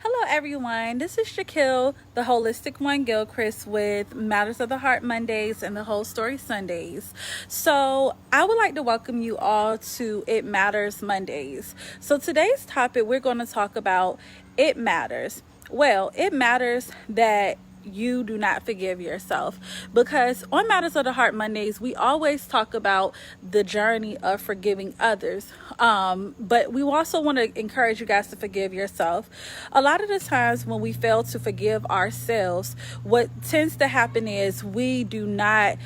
Hello everyone, this is Shaquille, the Wholistic One Gilchrist with Matters of the Heart Mondays and the Whole Story Sundays. So I would like to welcome you all to It Matters Mondays. So today's topic, we're going to talk about it matters. Well, it matters that you do not forgive yourself, because on Matters of the Heart Mondays we always talk about the journey of forgiving others, but we also want to encourage you guys to forgive yourself. A lot of the times when we fail to forgive ourselves, what tends to happen is we do not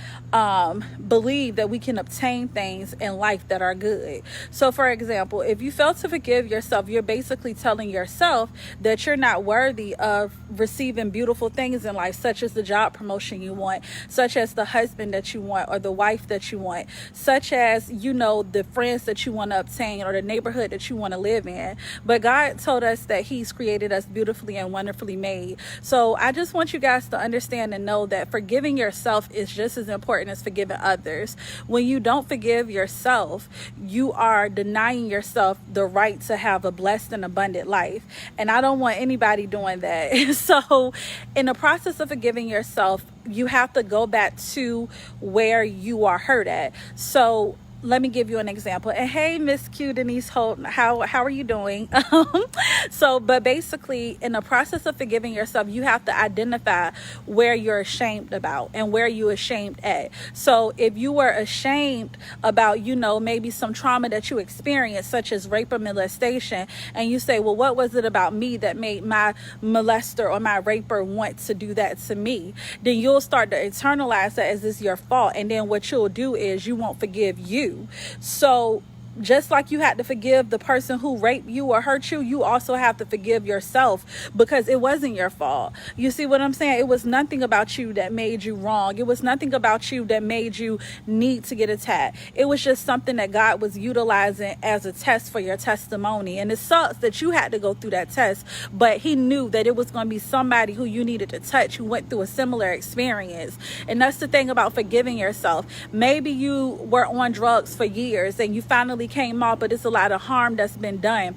believe that we can obtain things in life that are good. So for example, if you fail to forgive yourself, you're basically telling yourself that you're not worthy of receiving beautiful things in life, such as the job promotion you want, such as the husband that you want, or the wife that you want, such as, the friends that you want to obtain, or the neighborhood that you want to live in. But God told us that He's created us beautifully and wonderfully made. So I just want you guys to understand and know that forgiving yourself is just as important as forgiving others. When you don't forgive yourself, you are denying yourself the right to have a blessed and abundant life. And I don't want anybody doing that. So in the process of forgiving yourself, you have to go back to where you are hurt at. So let me give you an example. And hey, Miss Q Denise Holt, how are you doing? But basically, in the process of forgiving yourself, you have to identify where you're ashamed about and where you're ashamed at. So if you were ashamed about, maybe some trauma that you experienced, such as rape or molestation, and you say, well, what was it about me that made my molester or my raper want to do that to me? Then you'll start to internalize that as it's your fault. And then what you'll do is you won't forgive you. So just like you had to forgive the person who raped you or hurt you, you also have to forgive yourself, because it wasn't your fault. You see what I'm saying? It was nothing about you that made you wrong. It was nothing about you that made you need to get attacked. It was just something that God was utilizing as a test for your testimony. And it sucks that you had to go through that test, but He knew that it was going to be somebody who you needed to touch, who went through a similar experience. And that's the thing about forgiving yourself. Maybe you were on drugs for years and you finally came off, but it's a lot of harm that's been done,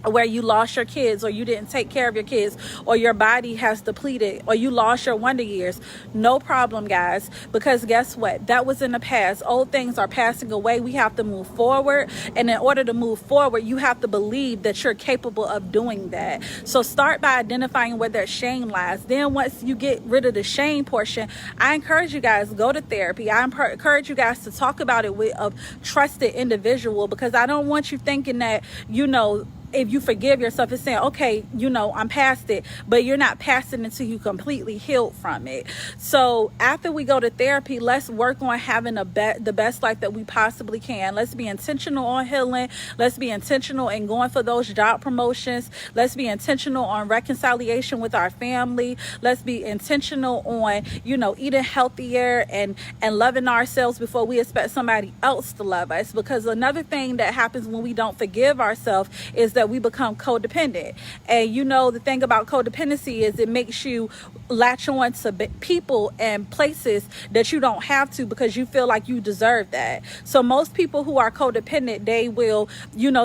where you lost your kids, or you didn't take care of your kids, or your body has depleted, or you lost your wonder years. No problem, guys, because guess what? That was in the past. Old things are passing away. We have to move forward. And in order to move forward, you have to believe that you're capable of doing that. So start by identifying where that shame lies. Then once you get rid of the shame portion, I encourage you guys, go to therapy. I encourage you guys to talk about it with a trusted individual, because I don't want you thinking that, if you forgive yourself, it's saying, okay, I'm past it, but you're not past it until you completely healed from it. So after we go to therapy, let's work on having the best life that we possibly can. Let's be intentional on healing. Let's be intentional in going for those job promotions. Let's be intentional on reconciliation with our family. Let's be intentional on, eating healthier and loving ourselves before we expect somebody else to love us. Because another thing that happens when we don't forgive ourselves is that we become codependent. And the thing about codependency is it makes you latch on to people and places that you don't have to, because you feel like you deserve that. So most people who are codependent, they will,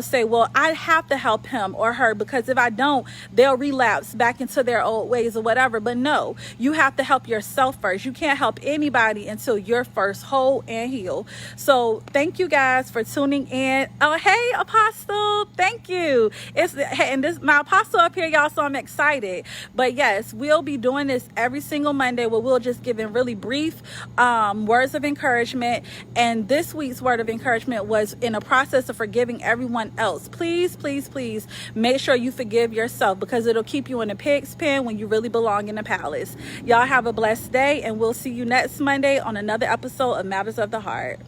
say, well, I have to help him or her, because if I don't, they'll relapse back into their old ways or whatever. But no, you have to help yourself first. You can't help anybody until you're first whole and healed. So thank you guys for tuning in. Oh, hey, Apostle, thank you. This my apostle up here, y'all, so I'm excited. But yes, we'll be doing this every single Monday, where we'll just giving really brief words of encouragement. And this week's word of encouragement was in a process of forgiving everyone else. Please, please, please make sure you forgive yourself, because it'll keep you in the pig's pen when you really belong in the palace. Y'all have a blessed day, and we'll see you next Monday on another episode of Matters of the Heart.